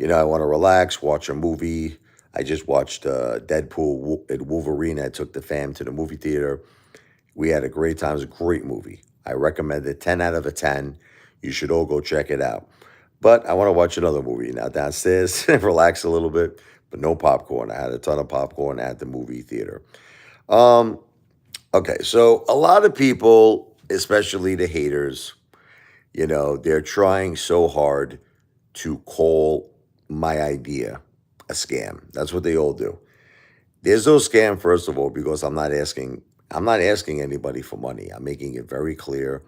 I want to relax, watch a movie. I just watched Deadpool and Wolverine. I took the fam to the movie theater. We had a great time. It was a great movie. I recommend it 10 out of a 10. You should all go check it out. But I want to watch another movie now downstairs, relax a little bit, but no popcorn. I had a ton of popcorn at the movie theater. Um, okay, so a lot of people, especially the haters, they're trying so hard to call my idea a scam. That's what they all do. There's no scam, first of all, because I'm not asking anybody for money. I'm making it very clear.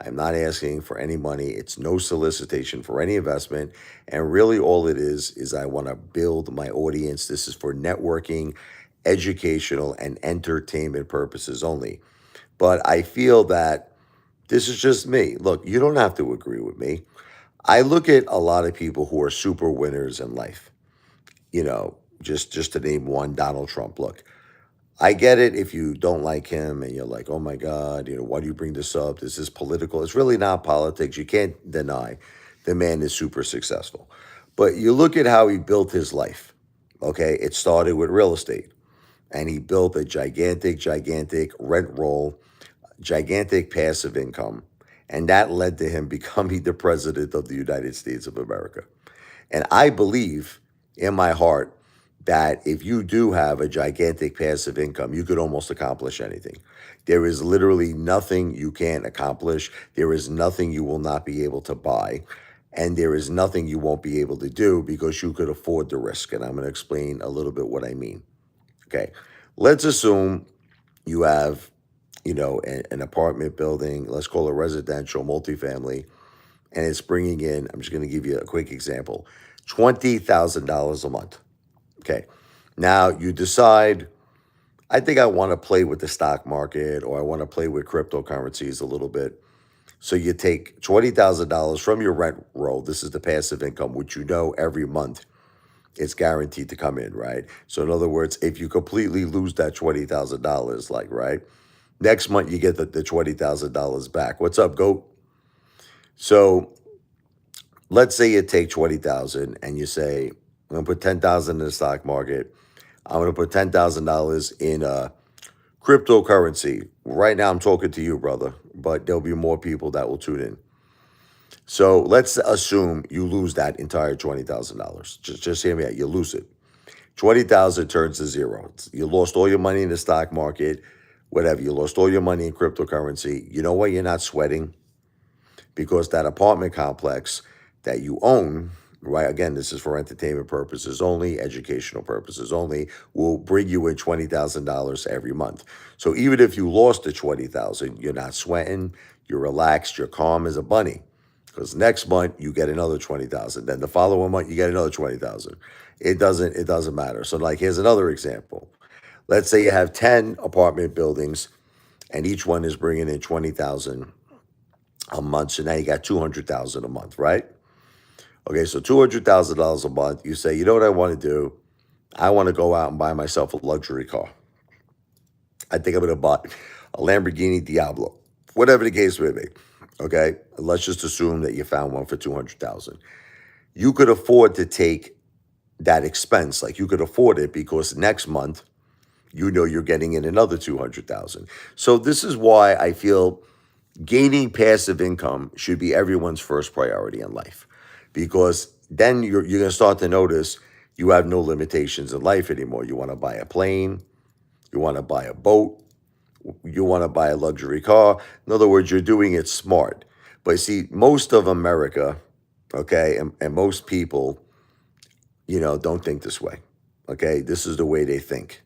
I'm not asking for any money. It's no solicitation for any investment. And really all it is I want to build my audience. This is for networking, educational, and entertainment purposes only. But I feel that this is just me. Look, you don't have to agree with me. I look at a lot of people who are super winners in life. Just to name one, Donald Trump. Look, I get it if you don't like him and you're like, oh my God, why do you bring this up? This is political. It's really not politics. You can't deny the man is super successful. But you look at how he built his life. Okay. It started with real estate and he built a gigantic rent roll, gigantic passive income. And that led to him becoming the president of the United States of America. And I believe in my heart that if you do have a gigantic passive income, you could almost accomplish anything. There is literally nothing you can't accomplish. There is nothing you will not be able to buy. And there is nothing you won't be able to do because you could afford the risk. And I'm going to explain a little bit what I mean. Okay. Let's assume you have, an apartment building, let's call it residential, multifamily, and it's bringing in, I'm just going to give you a quick example, $20,000 a month. Okay. Now you decide, I think I want to play with the stock market or I want to play with cryptocurrencies a little bit. So you take $20,000 from your rent roll. This is the passive income, which every month it's guaranteed to come in, right? So in other words, if you completely lose that $20,000, like, right, next month you get the $20,000 back. What's up, GOAT? So let's say you take 20,000 and you say, I'm gonna put 10,000 in the stock market. I'm gonna put $10,000 in cryptocurrency. Right now I'm talking to you, brother, but there'll be more people that will tune in. So let's assume you lose that entire $20,000. Just hear me out. You lose it. 20,000 turns to zero. You lost all your money in the stock market, whatever. You lost all your money in cryptocurrency. You know why you're not sweating? Because that apartment complex that you own, right? Again, this is for entertainment purposes only, educational purposes only, will bring you in $20,000 every month. So even if you lost the 20,000, you're not sweating, you're relaxed, you're calm as a bunny. Because next month you get another 20,000. Then the following month you get another 20,000. It doesn't matter. So like here's another example. Let's say you have 10 apartment buildings and each one is bringing in 20,000 a month. So now you got 200,000 a month, right? Okay, so $200,000 a month. You say, you know what I want to do? I want to go out and buy myself a luxury car. I think I'm going to buy a Lamborghini Diablo, whatever the case may be. Okay, let's just assume that you found one for 200,000. You could afford to take that expense, like you could afford it because next month you're getting in another 200,000. So this is why I feel gaining passive income should be everyone's first priority in life, because then you're going to start to notice you have no limitations in life anymore. You want to buy a plane, you want to buy a boat, you want to buy a luxury car. In other words, you're doing it smart. But see, most of America, okay, and most people, don't think this way. Okay, this is the way they think.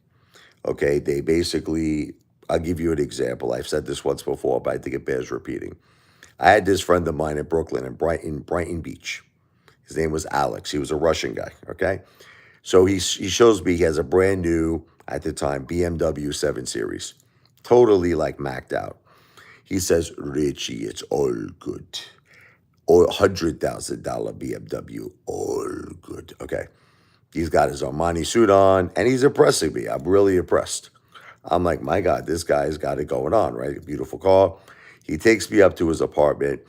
Okay, they basically, I'll give you an example. I've said this once before, but I think it bears repeating. I had this friend of mine in Brooklyn, in Brighton Beach. His name was Alex. He was a Russian guy. Okay, so he shows me he has a brand new, at the time, BMW 7 Series, totally like maxed out. He says, Richie, it's all good. Or $100,000 BMW, all good. Okay. He's got his Armani suit on and he's impressing me. I'm really impressed. I'm like, my God, this guy's got it going on, right? A beautiful car. He takes me up to his apartment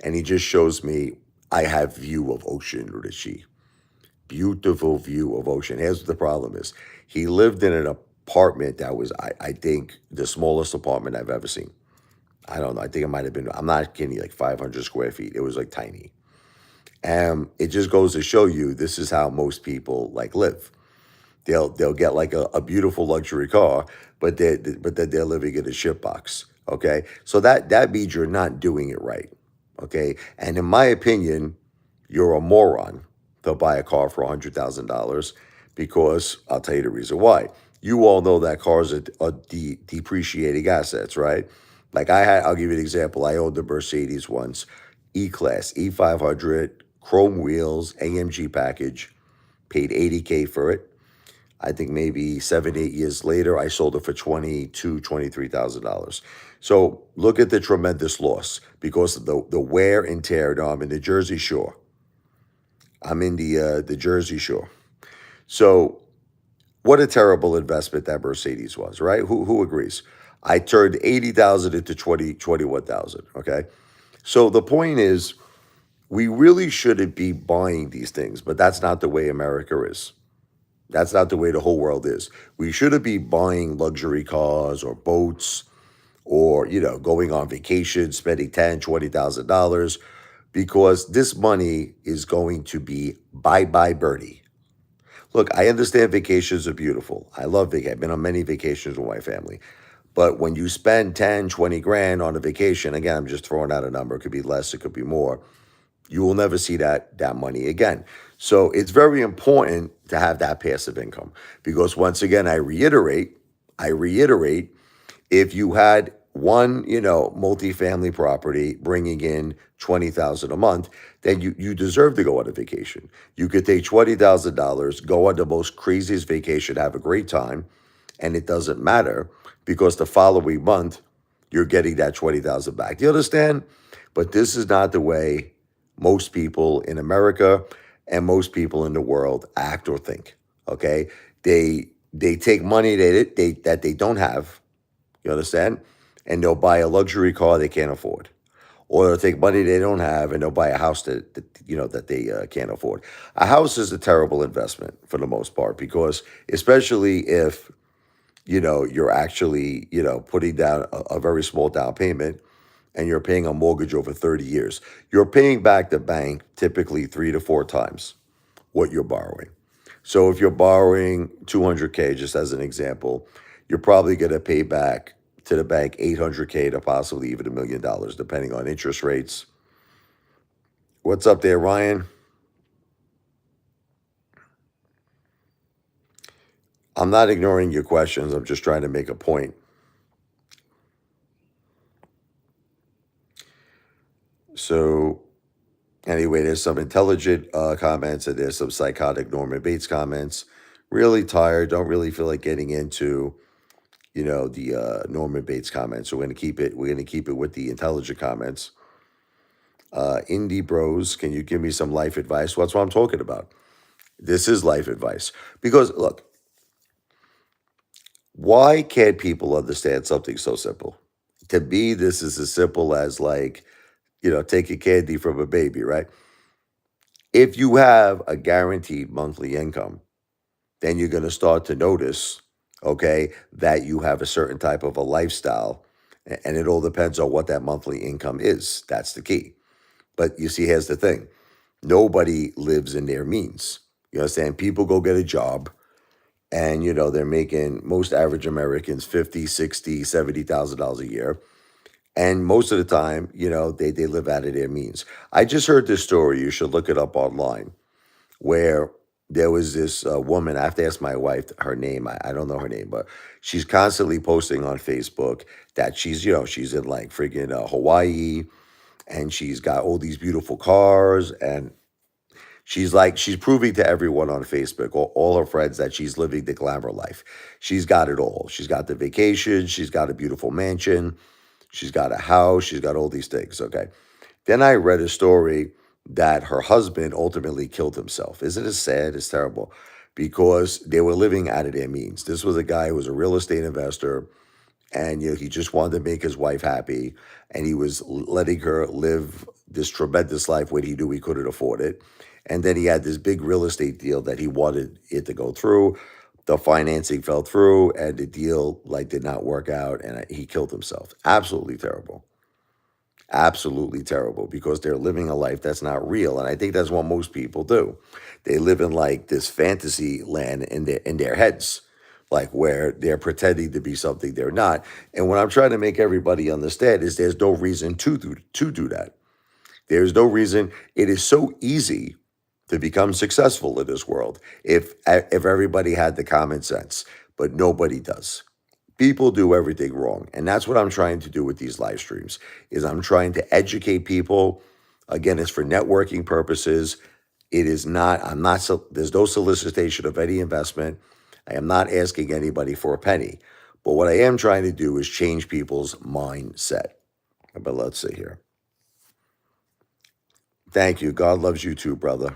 and he just shows me I have view of Ocean, Richie. beautiful view of ocean. Here's what the problem is. He lived in an apartment that was, I think, the smallest apartment I've ever seen. I don't know. I think it might have been, I'm not kidding you, like 500 square feet. It was like tiny. And it just goes to show you this is how most people like live. They'll get like a beautiful luxury car, but then they're living in a shit box. Okay. So that means you're not doing it right. Okay. And in my opinion, you're a moron to buy a car for $100,000 because I'll tell you the reason why. You all know that cars are depreciating assets, right? Like I'll give you an example. I owned a Mercedes once, E-Class, E500, chrome wheels, AMG package, paid 80K for it. I think maybe 7, 8 years later, I sold it for $23,000. So look at the tremendous loss because of the wear and tear. Now I'm in the Jersey Shore. I'm in the Jersey Shore. So what a terrible investment that Mercedes was, right? Who agrees? I turned 80,000 into 21,000. Okay. So the point is, we really shouldn't be buying these things, but that's not the way America is. That's not the way the whole world is. We shouldn't be buying luxury cars or boats or, going on vacation, spending $10,000, $20,000 because this money is going to be bye bye birdie. Look, I understand vacations are beautiful. I love vacation. I've been on many vacations with my family. But when you spend 10, 20 grand on a vacation, again, I'm just throwing out a number. It could be less, it could be more. You will never see that money again. So it's very important to have that passive income because once again, I reiterate, if you had one, multifamily property bringing in 20,000 a month, then you deserve to go on a vacation. You could take $20,000, go on the most craziest vacation, have a great time, and it doesn't matter because the following month you're getting that 20,000 back. Do you understand? But this is not the way most people in America and most people in the world act or think. Okay, they take money that they don't have. You understand? And they'll buy a luxury car they can't afford, or they'll take money they don't have and they'll buy a house that they can't afford. A house is a terrible investment for the most part because, especially if you're actually putting down a very small down payment and you're paying a mortgage over 30 years, you're paying back the bank typically 3 to 4 times what you're borrowing. So if you're borrowing 200K, just as an example, you're probably going to pay back to the bank 800K to possibly even $1 million, depending on interest rates. What's up there, Ryan? I'm not ignoring your questions. I'm just trying to make a point. So anyway, there's some intelligent comments and there's some psychotic Norman Bates comments. Really tired. Don't really feel like getting into the Norman Bates comments. So we're gonna keep it. We're gonna keep it with the intelligent comments. Indie Bros, can you give me some life advice? What's what I'm talking about? This is life advice because look, why can't people understand something so simple? To me, this is as simple as like taking candy from a baby, right? If you have a guaranteed monthly income, then you're going to start to notice, okay, that you have a certain type of a lifestyle. And it all depends on what that monthly income is. That's the key. But you see, here's the thing, nobody lives in their means. You understand? People go get a job and, they're making most average Americans 50, 60, $70,000 a year. And most of the time, they live out of their means. I just heard this story. You should look it up online where there was this woman. I have to ask my wife her name. I don't know her name, but she's constantly posting on Facebook that she's in like freaking Hawaii and she's got all these beautiful cars. And she's proving to everyone on Facebook, all her friends, that she's living the glamour life. She's got it all. She's got the vacation. She's got a beautiful mansion. She's got a house. She's got all these things. Okay. Then I read a story that her husband ultimately killed himself. Isn't it sad? It's terrible because they were living out of their means. This was a guy who was a real estate investor and he just wanted to make his wife happy and he was letting her live this tremendous life when he knew he couldn't afford it. And then he had this big real estate deal that he wanted it to go through. The financing fell through, and the deal like did not work out, and he killed himself. Absolutely terrible. Absolutely terrible, because they're living a life that's not real. And I think that's what most people do. They live in like this fantasy land in their heads, like where they're pretending to be something they're not. And what I'm trying to make everybody understand is there's no reason to do that. There's no reason. It is so easy to become successful in this world if everybody had the common sense, but nobody does. People do everything wrong, and that's what I'm trying to do with these live streams. Is I'm trying to educate people. Again, it's for networking purposes. It is not. I'm not. There's no solicitation of any investment. I am not asking anybody for a penny. But what I am trying to do is change people's mindset. But let's see here. Thank you. God loves you too, brother.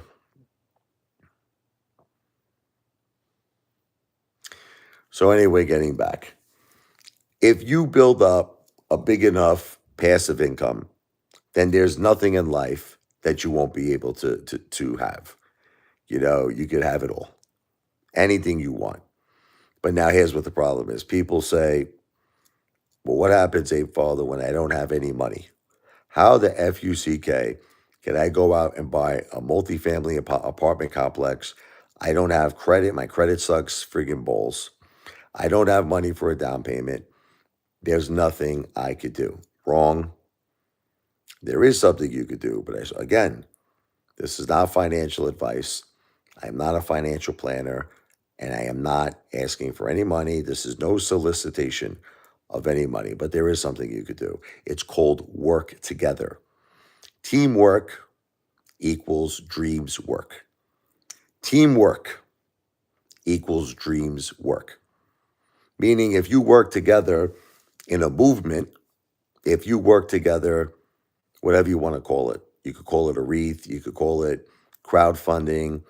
So anyway, getting back. If you build up a big enough passive income, then there's nothing in life that you won't be able to have. You could have it all. Anything you want. But now here's what the problem is. People say, well, what happens, Apefather, when I don't have any money? How the FUCK can I go out and buy a multifamily apartment complex? I don't have credit. My credit sucks friggin' balls. I don't have money for a down payment. There's nothing I could do. Wrong. There is something you could do. But again, this is not financial advice. I am not a financial planner, and I am not asking for any money. This is no solicitation of any money, but there is something you could do. It's called work together. Teamwork equals dreams work. Teamwork equals dreams work. Meaning, if you work together in a movement, if you work together, whatever you want to call it, you could call it a wreath, you could call it crowdfunding.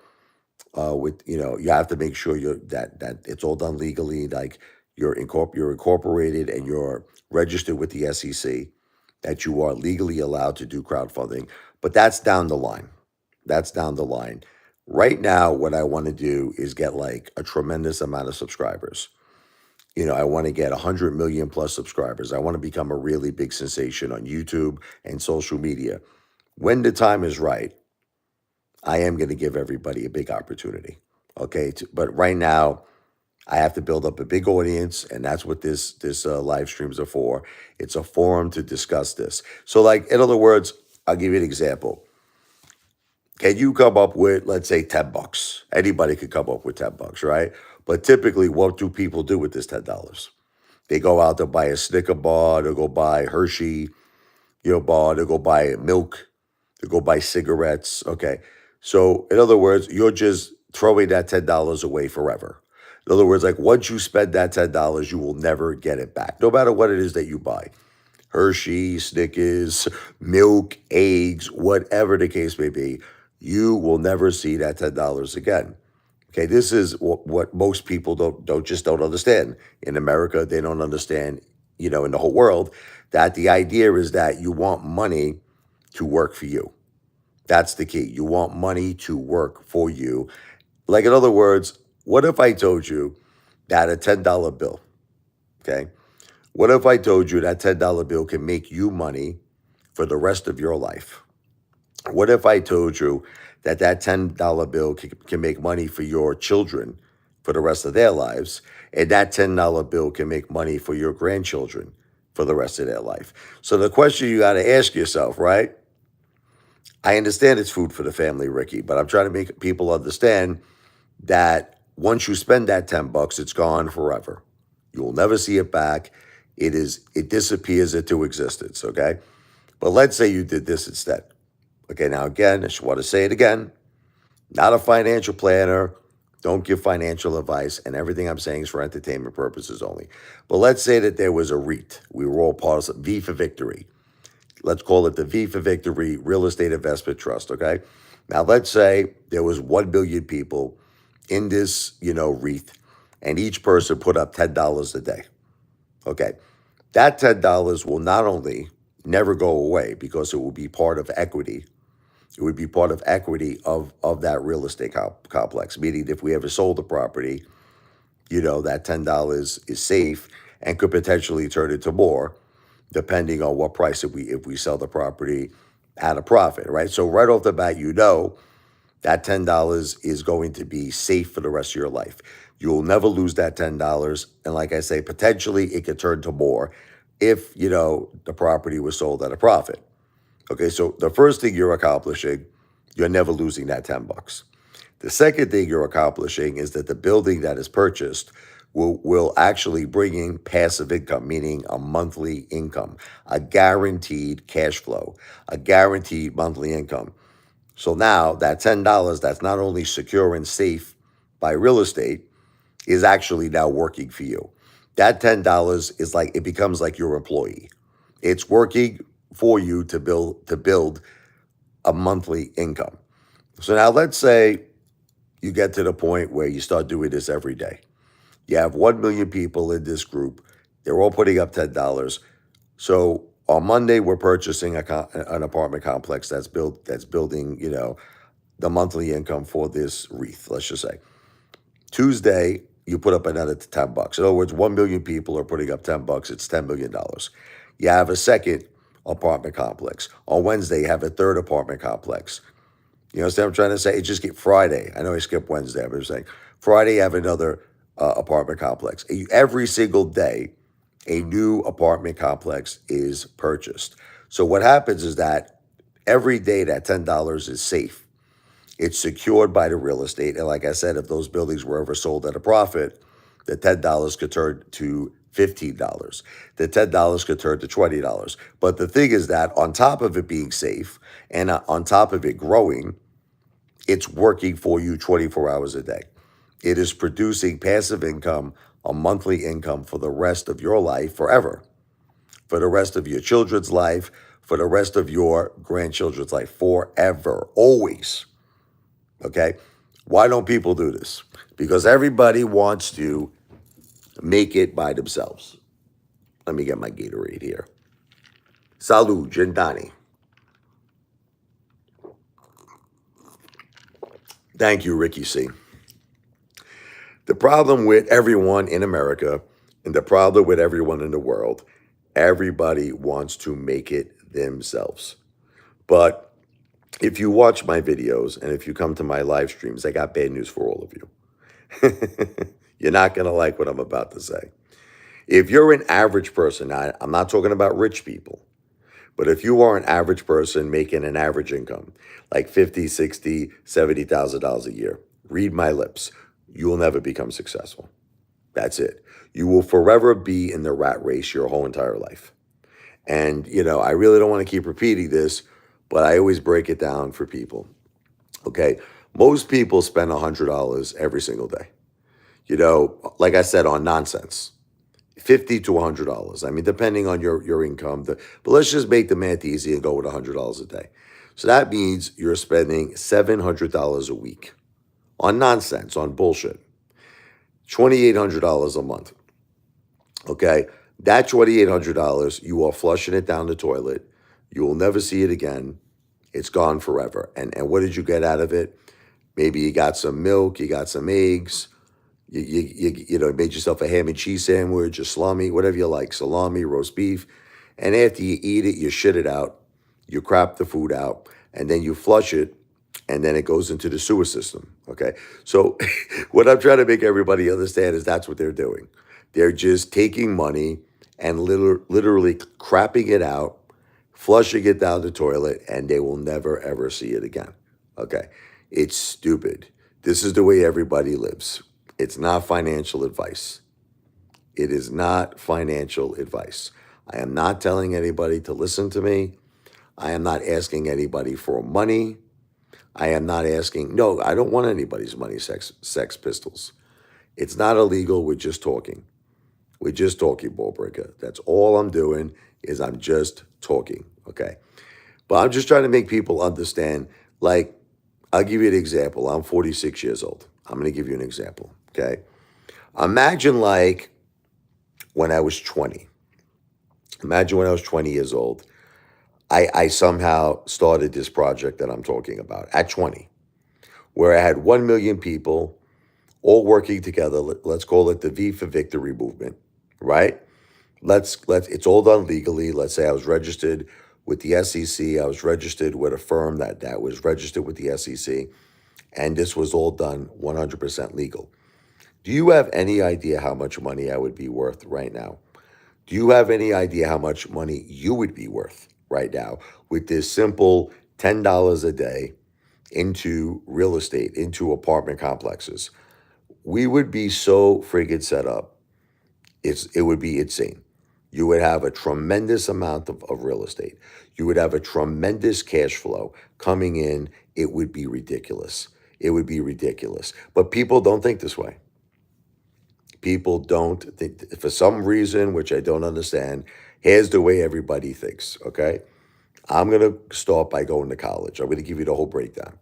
You have to make sure that it's all done legally, like you're incorporated and you're registered with the SEC, that you are legally allowed to do crowdfunding. But that's down the line. That's down the line. Right now, what I want to do is get like a tremendous amount of subscribers. I want to get 100 million plus subscribers. I want to become a really big sensation on YouTube and social media. When the time is right, I am going to give everybody a big opportunity. Okay. But right now, I have to build up a big audience, and that's what this live streams are for. It's a forum to discuss this. So, like, in other words, I'll give you an example. Can you come up with, let's say, $10? Anybody could come up with $10, right? But typically, what do people do with this $10? They go out to buy a Snicker bar, they'll go buy Hershey, bar, they'll go buy milk, they'll go buy cigarettes. Okay. So, in other words, you're just throwing that $10 away forever. In other words, like once you spend that $10, you will never get it back, no matter what it is that you buy. Hershey, Snickers, milk, eggs, whatever the case may be, you will never see that $10 again. Okay, this is what most people don't understand. In America, they don't understand, in the whole world, that the idea is that you want money to work for you. That's the key. You want money to work for you. Like, in other words, what if I told you that a $10 bill, okay? What if I told you that $10 bill can make you money for the rest of your life? What if I told you that $10 bill can make money for your children for the rest of their lives, and that $10 bill can make money for your grandchildren for the rest of their life? So the question you got to ask yourself, right? I understand it's food for the family, Ricky, but I'm trying to make people understand that once you spend that $10, it's gone forever. You will never see it back. It disappears into existence, okay? But let's say you did this instead. Okay, now again, I just want to say it again. Not a financial planner. Don't give financial advice, and everything I'm saying is for entertainment purposes only. But let's say that there was a REIT. We were all part of V for Victory. Let's call it the V for Victory Real Estate Investment Trust, okay? Now, let's say there was 1 billion people in this, REIT, and each person put up $10 a day. Okay. That $10 will not only never go away because it will be part of equity, It would be part of equity of that real estate complex, meaning if we ever sold the property, that $10 is safe and could potentially turn into more depending on what price if we sell the property at a profit, right? So right off the bat, that $10 is going to be safe for the rest of your life. You'll never lose that $10. And like I say, potentially it could turn to more if, the property was sold at a profit. Okay, so the first thing you're accomplishing, you're never losing that 10 bucks. The second thing you're accomplishing is that the building that is purchased will actually bring in passive income, meaning a monthly income, a guaranteed cash flow, a guaranteed monthly income. So now that $10 that's not only secure and safe by real estate is actually now working for you. That $10 is like it becomes like your employee. It's working for you to build a monthly income. So now let's say you get to the point where you start doing this every day. You have 1 million people in this group. They're all putting up $10. So on Monday, we're purchasing an apartment complex that's building, the monthly income for this REIT, let's just say. Tuesday, you put up another 10 bucks. In other words, 1 million people are putting up 10 bucks. It's $10 million. You have a second apartment complex. On Wednesday, you have a third apartment complex. You know what I'm trying to say? It just get Friday. I know I skipped Wednesday, but I'm saying Friday, you have another apartment complex. Every single day, a new apartment complex is purchased. So what happens is that every day that $10 is safe. It's secured by the real estate. And like I said, if those buildings were ever sold at a profit, the $10 could turn to $15. The $10 could turn to $20. But the thing is that on top of it being safe and on top of it growing, it's working for you 24 hours a day. It is producing passive income, a monthly income for the rest of your life forever, for the rest of your children's life, for the rest of your grandchildren's life, forever, always. Okay? Why don't people do this? Because everybody wants to make it by themselves. Let me get my Gatorade here. Salud, Gentani. Thank you, Ricky C. The problem with everyone in America and the problem with everyone in the world, everybody wants to make it themselves. But if you watch my videos and if you come to my live streams, I got bad news for all of you. You're not going to like what I'm about to say. If you're an average person, I'm not talking about rich people, but if you are an average person making an average income, like $50, $60, $70,000 a year, read my lips. You will never become successful. That's it. You will forever be in the rat race your whole entire life. And, I really don't want to keep repeating this, but I always break it down for people. Okay. Most people spend $100 every single day. Like I said, on nonsense. $50 to $100. I mean, depending on your income. But let's just make the math easy and go with $100 a day. So that means you're spending $700 a week on nonsense, on bullshit. $2,800 a month. Okay? That $2,800, you are flushing it down the toilet. You will never see it again. It's gone forever. And what did you get out of it? Maybe you got some milk, you got some eggs, you made yourself a ham and cheese sandwich, a salami, whatever you like, salami, roast beef. And after you eat it, you shit it out, you crap the food out, and then you flush it, and then it goes into the sewer system. Okay. So what I'm trying to make everybody understand is that's what they're doing. They're just taking money and literally crapping it out, flushing it down the toilet, and they will never, ever see it again. Okay. It's stupid. This is the way everybody lives. It's not financial advice. It is not financial advice. I am not telling anybody to listen to me. I am not asking anybody for money. I am not asking, no, I don't want anybody's money, sex pistols. It's not illegal. We're just talking. We're just talking, ball breaker. That's all I'm doing is I'm just talking, okay? But I'm just trying to make people understand, like, I'll give you an example. I'm 46 years old. I'm going to give you an example, okay? Imagine like when I was 20. Imagine when I was 20 years old. I somehow started this project that I'm talking about at 20, where I had 1 million people all working together. Let's call it the V for Victory movement, right? Let's it's all done legally. Let's say I was registered with the SEC. I was registered with a firm that was registered with the SEC, and this was all done 100% legal. Do you have any idea how much money I would be worth right now? Do you have any idea how much money you would be worth right now with this simple $10 a day into real estate, into apartment complexes? We would be so friggin' set up. It would be insane. You would have a tremendous amount of real estate. You would have a tremendous cash flow coming in. It would be ridiculous. It would be ridiculous. But people don't think this way. People don't think, for some reason, which I don't understand. Here's the way everybody thinks, okay? I'm going to start by going to college. I'm going to give you the whole breakdown.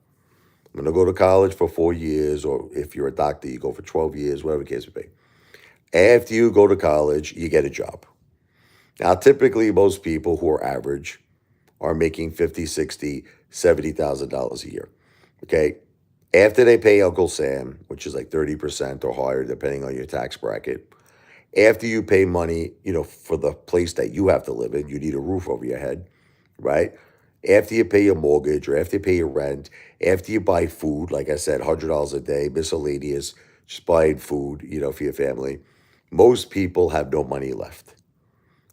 I'm going to go to college for 4 years, or if you're a doctor, you go for 12 years, whatever the case may be. After you go to college, you get a job. Now, typically, most people who are average are making 50, 60, $70,000 a year. Okay. After they pay Uncle Sam, which is like 30% or higher, depending on your tax bracket, after you pay money, for the place that you have to live in, you need a roof over your head, right? After you pay your mortgage or after you pay your rent, after you buy food, like I said, $100 a day, miscellaneous, just buying food, for your family, most people have no money left.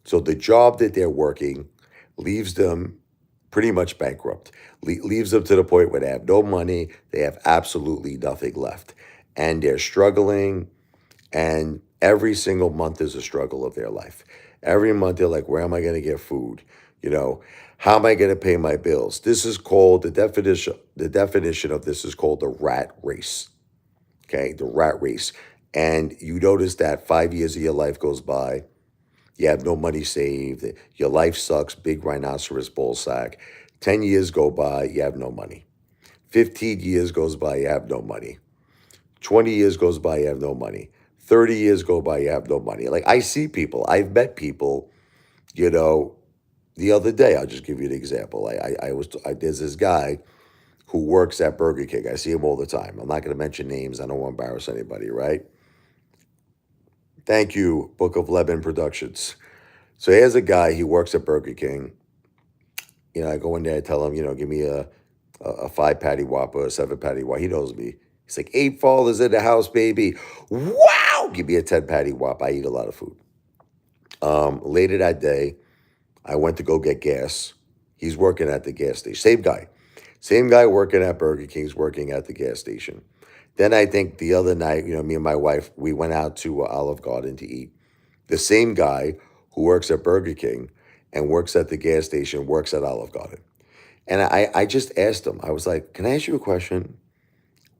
So the job that they're working leaves them pretty much bankrupt, leaves them to the point where they have no money, they have absolutely nothing left. And they're struggling, and every single month is a struggle of their life. Every month they're like, where am I going to get food? You know, how am I going to pay my bills? This is called the definition of this is called the rat race. Okay, the rat race. And you notice that 5 years of your life goes by, you have no money saved, your life sucks, big rhinoceros ball sack. 10 years go by, you have no money. 15 years goes by, you have no money. 20 years goes by, you have no money. 30 years go by, you have no money. Like, I see people, I've met people, you know, the other day, I'll just give you an example. There's this guy who works at Burger King. I see him all the time. I'm not going to mention names. I don't want to embarrass anybody, right? Thank you, Book of Lemon Productions. So here's a guy, he works at Burger King. I go in there and tell him, give me a 5 patty Whopper, a 7 patty Whopper. He knows me. He's like, Apefather is in the house, baby. Wow! Give me a 10 patty Whopper. I eat a lot of food. Later that day, I went to go get gas. He's working at the gas station. Same guy. Same guy working at Burger King's working at the gas station. Then I think the other night, me and my wife, we went out to Olive Garden to eat. The same guy who works at Burger King and works at the gas station works at Olive Garden. And I just asked him, I was like, can I ask you a question?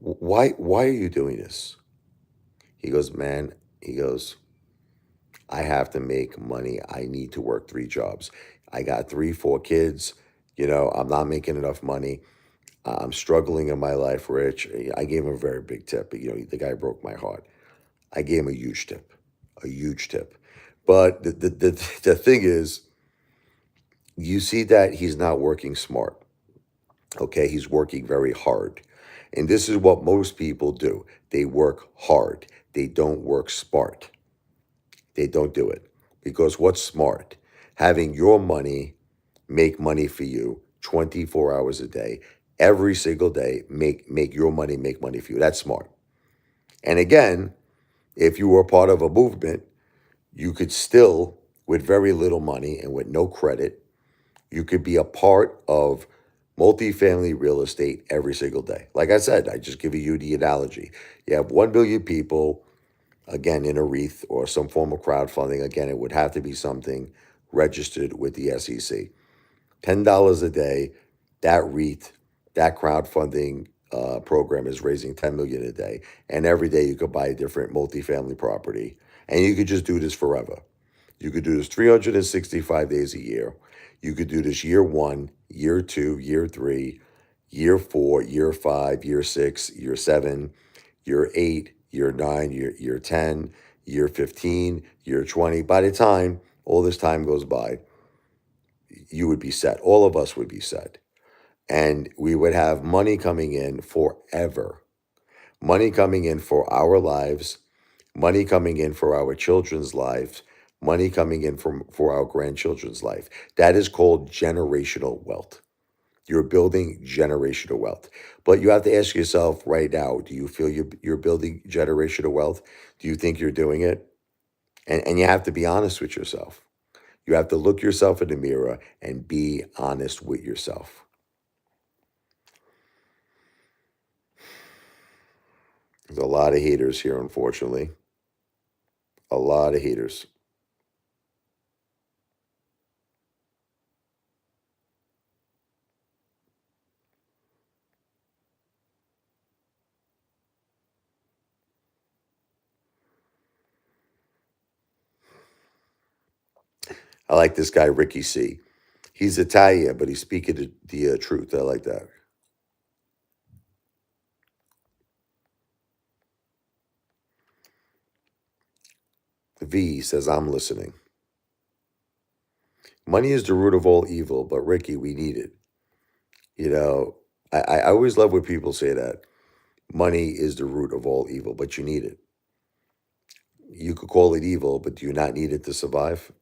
Why are you doing this? He goes, man, he goes, I have to make money. I need to work 3 jobs. I got 3, 4 kids. I'm not making enough money. I'm struggling in my life, Rich. I gave him a very big tip. But, the guy broke my heart. I gave him a huge tip, a huge tip. But the thing is, you see that he's not working smart. Okay, he's working very hard. And this is what most people do. They work hard. They don't work smart. They don't do it. Because what's smart? Having your money make money for you 24 hours a day, every single day, make your money make money for you. That's smart. And again, if you were part of a movement, you could still, with very little money and with no credit, you could be a part of multifamily real estate every single day. Like I said, I just give you the analogy. You have 1 million people, again, in a REIT or some form of crowdfunding. Again, it would have to be something registered with the SEC. $10 a day, that REIT, that crowdfunding program is raising 10 million a day. And every day you could buy a different multifamily property. And you could just do this forever. You could do this 365 days a year. You could do this year 1, year 2, year 3, year 4, year 5, year 6, year 7, year 8, year 9, year 10, year 15, year 20. By the time all this time goes by, you would be set. All of us would be set. And we would have money coming in forever. Money coming in for our lives, money coming in for our children's lives, money coming in for our grandchildren's life. That is called generational wealth. You're building generational wealth. But you have to ask yourself right now, do you feel you're building generational wealth? Do you think you're doing it? And you have to be honest with yourself. You have to look yourself in the mirror and be honest with yourself. There's a lot of haters here, unfortunately. A lot of haters. I like this guy, Ricky C. He's Italian, but he's speaking the truth. I like that. V says, I'm listening. Money is the root of all evil, but Ricky, we need it. You know, I always love when people say that. Money is the root of all evil, but you need it. You could call it evil, but do you not need it to survive?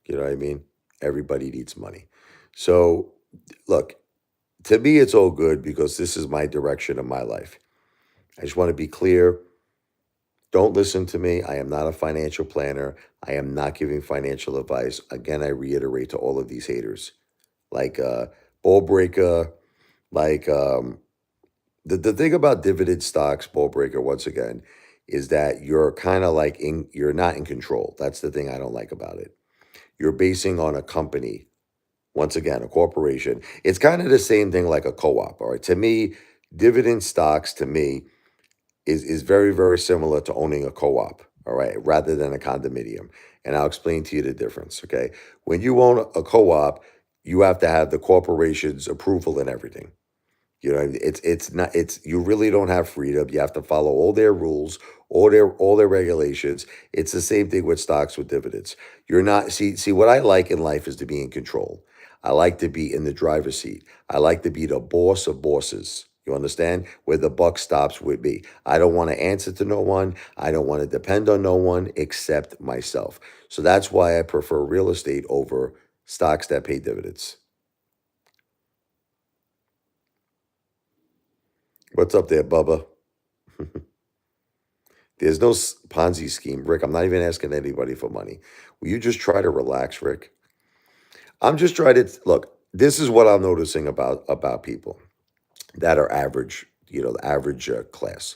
You know what I mean? Everybody needs money. So, look, to me, it's all good because this is my direction of my life. I just want to be clear. Don't listen to me. I am not a financial planner. I am not giving financial advice. Again, I reiterate to all of these haters, like ball breaker, like the thing about dividend stocks, ball breaker, once again, is that you're kind of like you're not in control. That's the thing I don't like about it. You're basing on a company, once again, a corporation. It's kind of the same thing like a co-op. All right. To me, dividend stocks to me is very, very similar to owning a co-op, all right, rather than a condominium. And I'll explain to you the difference. Okay. When you own a co-op, you have to have the corporation's approval and everything. You know, it's not you really don't have freedom. You have to follow all their rules, all their regulations. It's the same thing with stocks with dividends. You're not see what I like in life is to be in control. I like to be in the driver's seat. I like to be the boss of bosses. You understand? Where the buck stops with me. I don't want to answer to no one. I don't want to depend on no one except myself. So that's why I prefer real estate over stocks that pay dividends. What's up there, Bubba? There's no Ponzi scheme, Rick. I'm not even asking anybody for money. Will you just try to relax, Rick? I'm just trying to look. This is what I'm noticing about people that are average, the average class.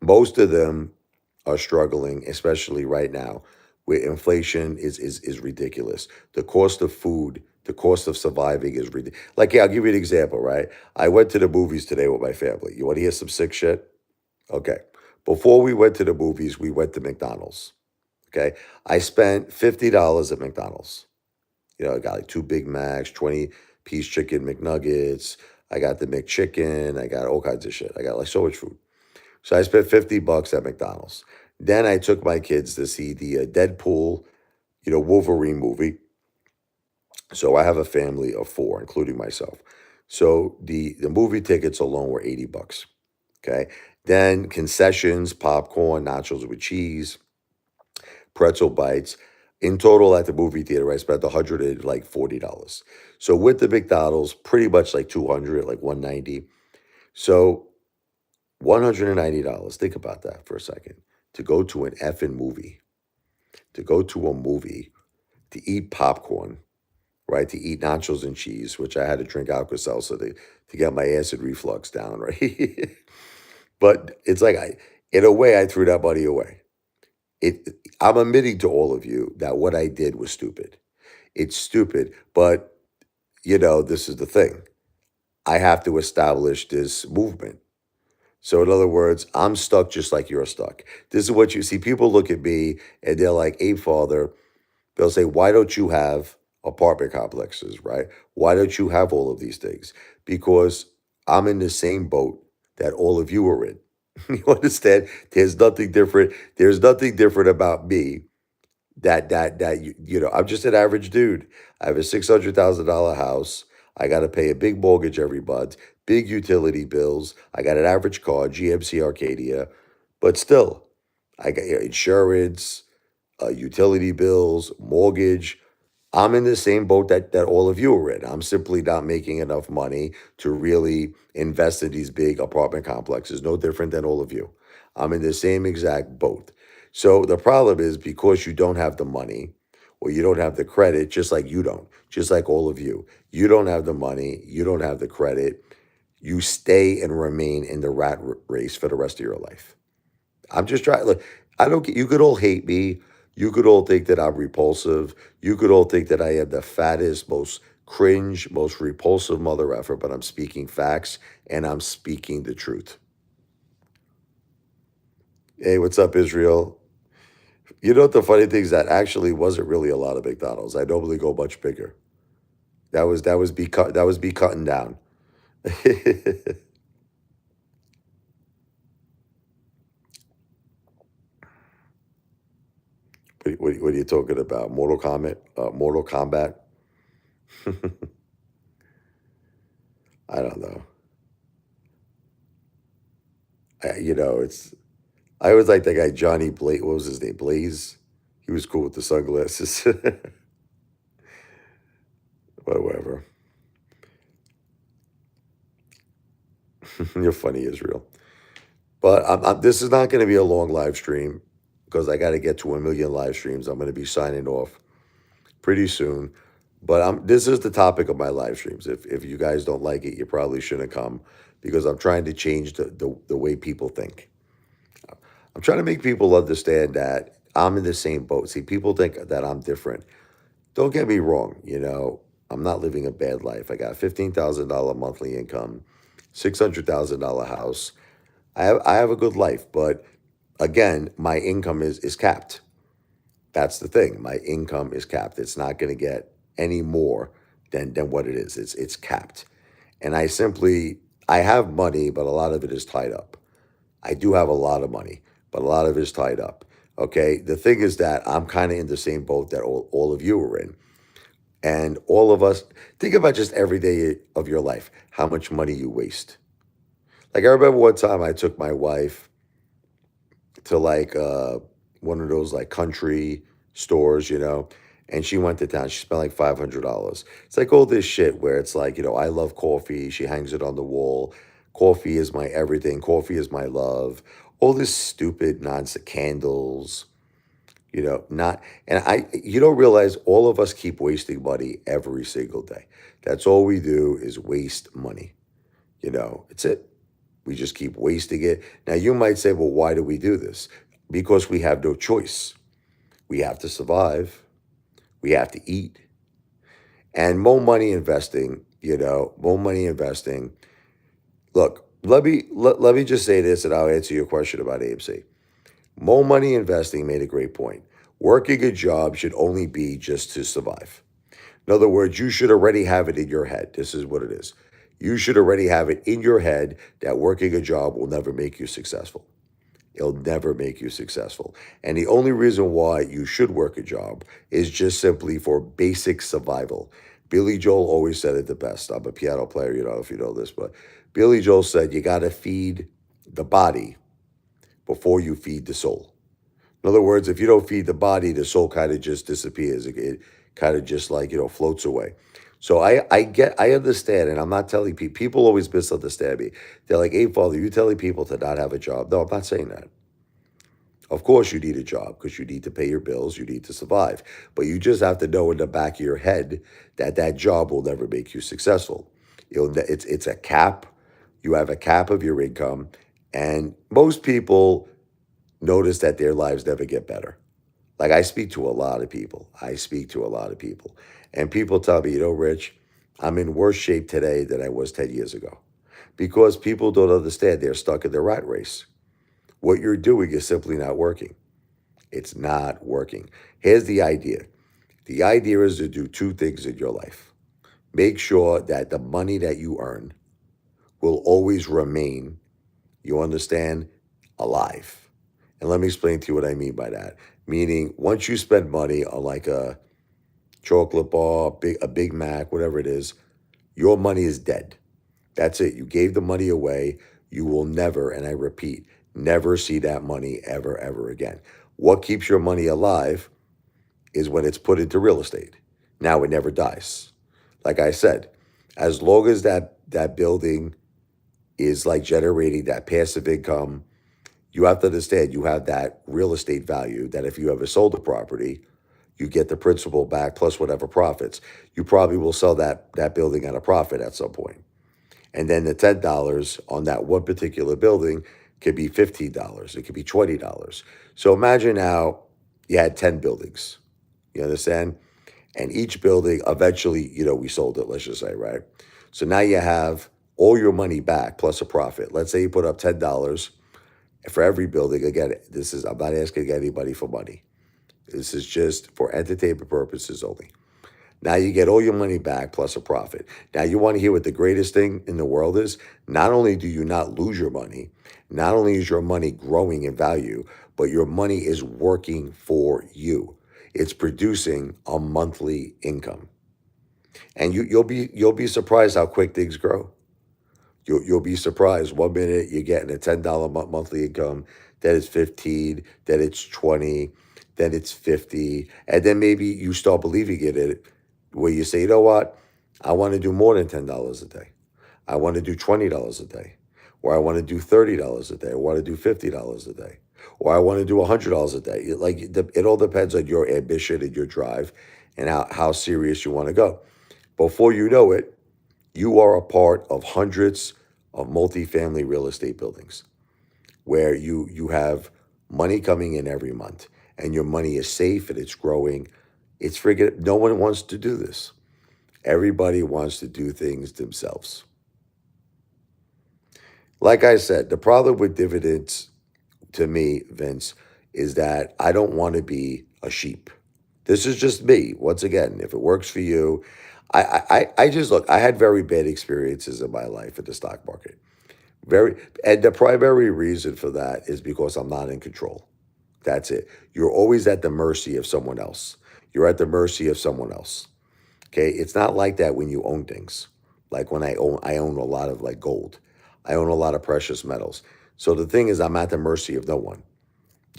Most of them are struggling, especially right now, where inflation is ridiculous. The cost of food, the cost of surviving is ridiculous. Like, yeah, I'll give you an example, right? I went to the movies today with my family. You want to hear some sick shit? Okay. Before we went to the movies, we went to McDonald's. Okay. I spent $50 at McDonald's. I got like two Big Macs, 20-piece chicken McNuggets. I got the McChicken. I got all kinds of shit. I got like so much food. So I spent $50 at McDonald's. Then I took my kids to see the Deadpool, Wolverine movie. So I have a family of four, including myself. So the movie tickets alone were $80. Okay. Then concessions, popcorn, nachos with cheese, pretzel bites. In total at the movie theater, I spent $140. So with the McDonald's, pretty much like 200, like 190. So $190. Think about that for a second. To go to an effing movie, to go to a movie, to eat popcorn, right? To eat nachos and cheese, which I had to drink Alka-Seltzer to get my acid reflux down, right? But it's like in a way, I threw that money away. I'm admitting to all of you that what I did was stupid. It's stupid, but this is the thing. I have to establish this movement. So in other words, I'm stuck just like you're stuck. This is what you see. People look at me and they're like, Apefather, they'll say, why don't you have apartment complexes, right? Why don't you have all of these things? Because I'm in the same boat that all of you are in. You understand? There's nothing different. There's nothing different about me I'm just an average dude. I have a $600,000 house. I got to pay a big mortgage every month, big utility bills. I got an average car, GMC Arcadia, but still, I got insurance, utility bills, mortgage. I'm in the same boat that all of you are in. I'm simply not making enough money to really invest in these big apartment complexes, no different than all of you. I'm in the same exact boat. So the problem is because you don't have the money or you don't have the credit, just like you don't, just like all of you don't have the money, you don't have the credit, you stay and remain in the race for the rest of your life. I'm just trying. Look, I don't. You could all hate me. You could all think that I'm repulsive. You could all think that I am the fattest, most cringe, most repulsive mother effer. But I'm speaking facts and I'm speaking the truth. Hey, what's up, Israel? You know what the funny thing is that actually wasn't really a lot of McDonald's. I normally go much bigger. That was me cutting down. what, what are you talking about? Mortal Kombat? Mortal Kombat? I don't know. It's I always like that guy Johnny Blaze. What was his name? Blaze. He was cool with the sunglasses. Whatever. You're funny, Israel. But this is not going to be a long live stream because I got to get to 1 million live streams. I'm going to be signing off pretty soon. But this is the topic of my live streams. If you guys don't like it, you probably shouldn't come because I'm trying to change the way people think. I'm trying to make people understand that I'm in the same boat. See, people think that I'm different. Don't get me wrong, I'm not living a bad life. I got $15,000 monthly income, $600,000 house. I have a good life, but again, my income is capped. That's the thing. My income is capped. It's not going to get any more than what it is. It's capped. And I have money, but a lot of it is tied up. I do have a lot of money, but a lot of it is tied up. Okay. The thing is that I'm kind of in the same boat that all of you are in. And all of us, think about just every day of your life, how much money you waste. Like I remember one time I took my wife to like one of those like country stores, and she went to town. She spent like $500. It's like all this shit where it's like, I love coffee. She hangs it on the wall. Coffee is my everything. Coffee is my love. All this stupid nonsense, candles, not, and you don't realize all of us keep wasting money every single day. That's all we do is waste money. It's it. We just keep wasting it. Now, you might say, well, why do we do this? Because we have no choice. We have to survive. We have to eat. And more money investing. Look, let me just say this and I'll answer your question about AMC. More money investing made a great point. Working a job should only be just to survive. In other words, you should already have it in your head. This is what it is. You should already have it in your head that working a job will never make you successful. It'll never make you successful. And the only reason why you should work a job is just simply for basic survival. Billy Joel always said it the best. I'm a piano player, if you know this, but Billy Joel said you got to feed the body before you feed the soul. In other words, if you don't feed the body, the soul kind of just disappears. It kind of just like, floats away. So I understand, and I'm not telling people always misunderstand me. They're like, hey, Father, you telling people to not have a job. No, I'm not saying that. Of course, you need a job because you need to pay your bills, you need to survive. But you just have to know in the back of your head that that job will never make you successful. It's a cap. You have a cap of your income, and most people notice that their lives never get better. Like I speak to a lot of people. I speak to a lot of people. And people tell me, Rich, I'm in worse shape today than I was 10 years ago. Because people don't understand. They're stuck in the rat race. What you're doing is simply not working. It's not working. Here's the idea. The idea is to do two things in your life. Make sure that the money that you earn will always remain, you understand, alive. And let me explain to you what I mean by that. Meaning, once you spend money on like a chocolate bar, a Big Mac, whatever it is, your money is dead. That's it. You gave the money away. You will never, and I repeat, never see that money ever, ever again. What keeps your money alive is when it's put into real estate. Now it never dies. Like I said, as long as that building is like generating that passive income, you have to understand you have that real estate value that if you ever sold a property, you get the principal back plus whatever profits. You probably will sell that building at a profit at some point. And then the $10 on that one particular building could be $15. It could be $20. So imagine now you had 10 buildings. You understand? And each building eventually, we sold it, let's just say, right? So now you have all your money back plus a profit. Let's say you put up $10 for every building. Again, I'm not asking anybody for money. This is just for entertainment purposes only. Now you get all your money back plus a profit. Now you want to hear what the greatest thing in the world is? Not only do you not lose your money, not only is your money growing in value, but your money is working for you. It's producing a monthly income. And you'll be surprised how quick things grow. You'll be surprised. 1 minute you're getting a $10 monthly income, then it's 15, then it's 20, then it's 50, and then maybe you start believing in it, where you say, you know what, I want to do more than $10 a day. I want to do $20 a day, or I want to do $30 a day. I want to do $50 a day, or I want to do $100 a day. It all depends on your ambition and your drive, and how serious you want to go. Before you know it, you are a part of hundreds of multifamily real estate buildings where you have money coming in every month and your money is safe and it's growing. It's friggin' no one wants to do this. Everybody wants to do things themselves. Like I said, the problem with dividends to me, Vince, is that I don't want to be a sheep. This is just me. Once again, if it works for you, I just look. I had very bad experiences in my life in the stock market. And the primary reason for that is because I'm not in control. That's it. You're always at the mercy of someone else. You're at the mercy of someone else. Okay, it's not like that when you own things. Like when I own a lot of like gold. I own a lot of precious metals. So the thing is, I'm at the mercy of no one.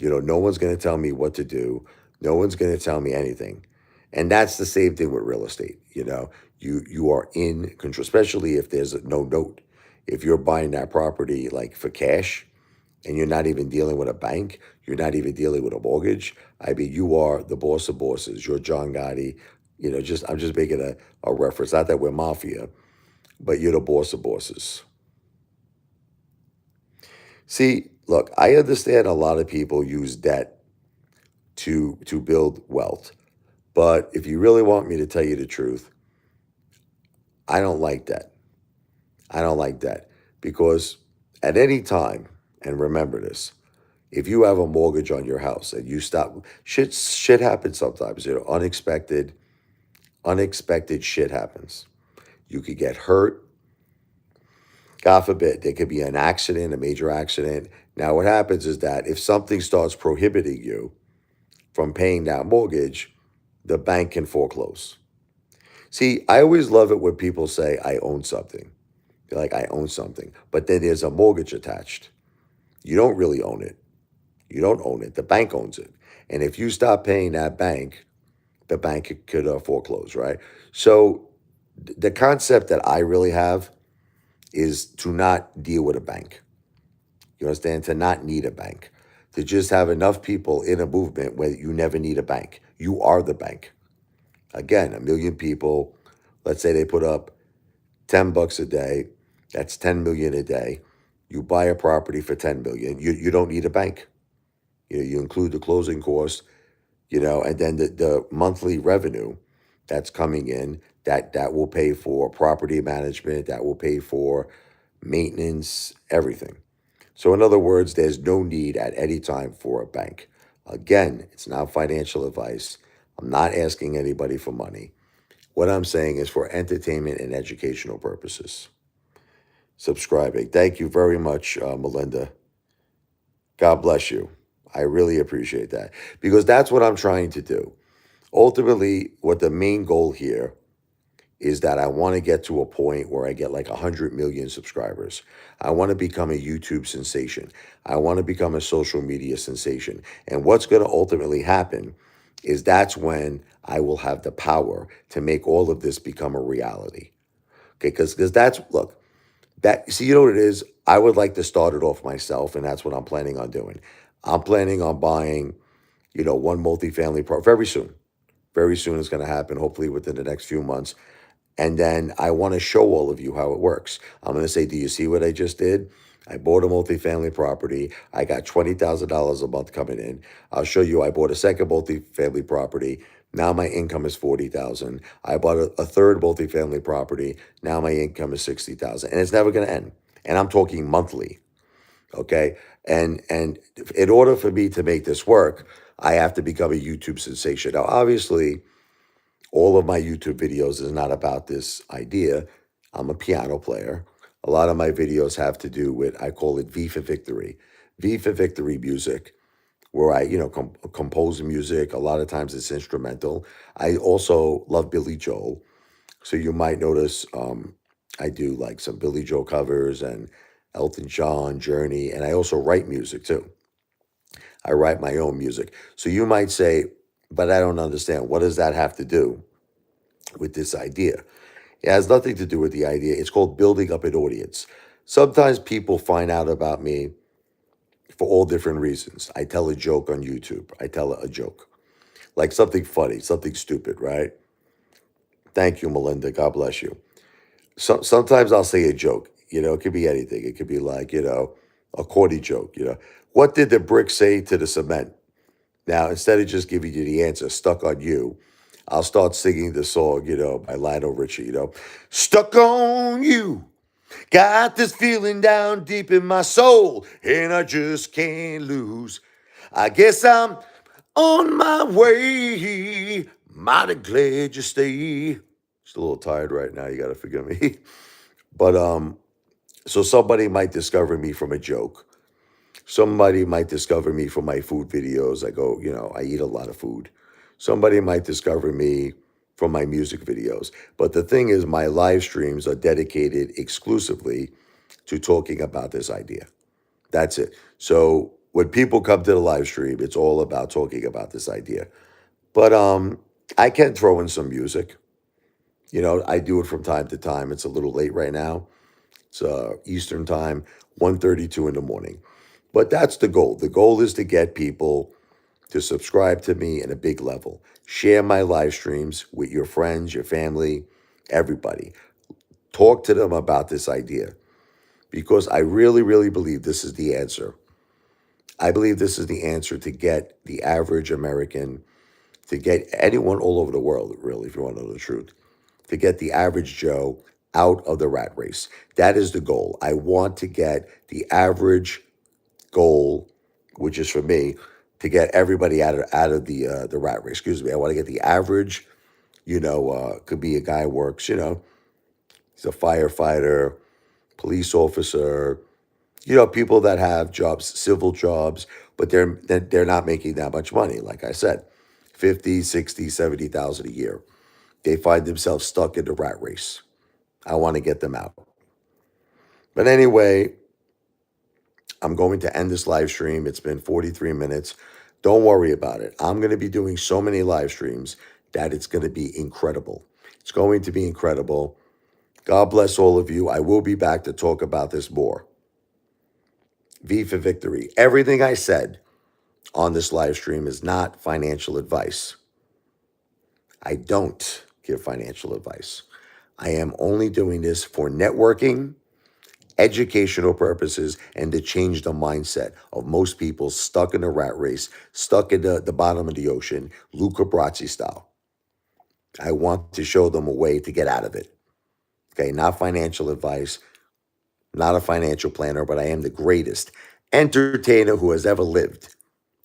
No one's going to tell me what to do. No one's going to tell me anything. And that's the same thing with real estate. You are in control, especially if there's no note. If you're buying that property like for cash and you're not even dealing with a bank, you're not even dealing with a mortgage. I mean, you are the boss of bosses. You're John Gotti. I'm just making a reference. Not that we're mafia, but you're the boss of bosses. See, look, I understand a lot of people use debt to build wealth. But if you really want me to tell you the truth, I don't like that. I don't like that because at any time, and remember this, if you have a mortgage on your house and you stop, shit happens sometimes. Unexpected shit happens. You could get hurt. God forbid, there could be an accident, a major accident. Now, what happens is that if something starts prohibiting you from paying that mortgage, the bank can foreclose. See, I always love it when people say, I own something. They're like, I own something. But then there's a mortgage attached. You don't really own it. You don't own it. The bank owns it. And if you stop paying that bank, the bank could foreclose, right? So the concept that I really have is to not deal with a bank. You understand? To not need a bank. To just have enough people in a movement where you never need a bank. You are the bank. Again, 1 million people, let's say they put up $10 a day, that's 10 million a day. You buy a property for 10 million. You don't need a bank. You include the closing costs, and then the monthly revenue that's coming in that will pay for property management, that will pay for maintenance, everything. So in other words, there's no need at any time for a bank. Again, it's not financial advice. I'm not asking anybody for money. What I'm saying is for entertainment and educational purposes. Subscribing. Thank you very much, Melinda. God bless you. I really appreciate that because that's what I'm trying to do. Ultimately, what the main goal here is that I want to get to a point where I get like 100 million subscribers. I want to become a YouTube sensation. I want to become a social media sensation. And what's going to ultimately happen is that's when I will have the power to make all of this become a reality. Okay, because that's look, that see, you know what it is? I would like to start it off myself, and that's what I'm planning on doing. I'm planning on buying, one multifamily pro very soon. Very soon it's going to happen, hopefully within the next few months. And then I want to show all of you how it works. I'm going to say, do you see what I just did? I bought a multifamily property. I got $20,000 a month coming in. I'll show you. I bought a second multifamily property. Now my income is 40,000. I bought a third multifamily property. Now my income is 60,000, and it's never going to end. And I'm talking monthly. Okay, and in order for me to make this work, I have to become a YouTube sensation. Now, obviously, all of my YouTube videos is not about this idea. I'm a piano player. A lot of my videos have to do with, I call it V for Victory. V for Victory music, where I, compose music. A lot of times it's instrumental. I also love Billy Joel. So you might notice I do like some Billy Joel covers and Elton John, Journey, and I also write music too. I write my own music. So you might say, but I don't understand. What does that have to do with this idea? It has nothing to do with the idea. It's called building up an audience. Sometimes people find out about me for all different reasons. I tell a joke on YouTube. I tell a joke, like something funny, something stupid, right? Thank you, Melinda. God bless you. Sometimes I'll say a joke. It could be anything. It could be like, a corny joke. What did the brick say to the cement? Now, instead of just giving you the answer, stuck on you, I'll start singing the song, by Lionel Richie, stuck on you. Got this feeling down deep in my soul, and I just can't lose. I guess I'm on my way. Mighty glad you stay. Just a little tired right now. You got to forgive me. But so somebody might discover me from a joke. Somebody might discover me from my food videos. I eat a lot of food. Somebody might discover me from my music videos. But the thing is, my live streams are dedicated exclusively to talking about this idea. That's it. So when people come to the live stream, it's all about talking about this idea. But I can throw in some music. I do it from time to time. It's a little late right now. It's Eastern time, 1:32 in the morning. But that's the goal. The goal is to get people to subscribe to me in a big level. Share my live streams with your friends, your family, everybody. Talk to them about this idea because I really, really believe this is the answer. I believe this is the answer to get the average American, to get anyone all over the world, really, if you want to know the truth, to get the average Joe out of the rat race. That is the goal. I want to get the average goal, which is for me, to get everybody out of the rat race. Excuse me. I want to get the average. Could be a guy who works. He's a firefighter, police officer. People that have jobs, civil jobs, but they're not making that much money. Like I said, 50, 60, 70,000 a year. They find themselves stuck in the rat race. I want to get them out. But anyway, I'm going to end this live stream. It's been 43 minutes. Don't worry about it. I'm going to be doing so many live streams that it's going to be incredible. It's going to be incredible. God bless all of you. I will be back to talk about this more. V for Victory. Everything I said on this live stream is not financial advice. I don't give financial advice. I am only doing this for networking, educational purposes, and to change the mindset of most people stuck in a rat race, stuck in the bottom of the ocean, Luca Brasi style. I want to show them a way to get out of it. Okay, not financial advice, not a financial planner, but I am the greatest entertainer who has ever lived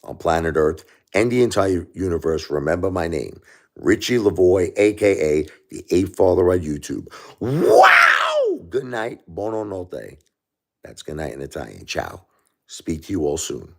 on planet Earth and the entire universe. Remember my name, Richie Lavoie, aka the Apefather on YouTube. Wow! Good night, buonanotte. That's good night in Italian. Ciao. Speak to you all soon.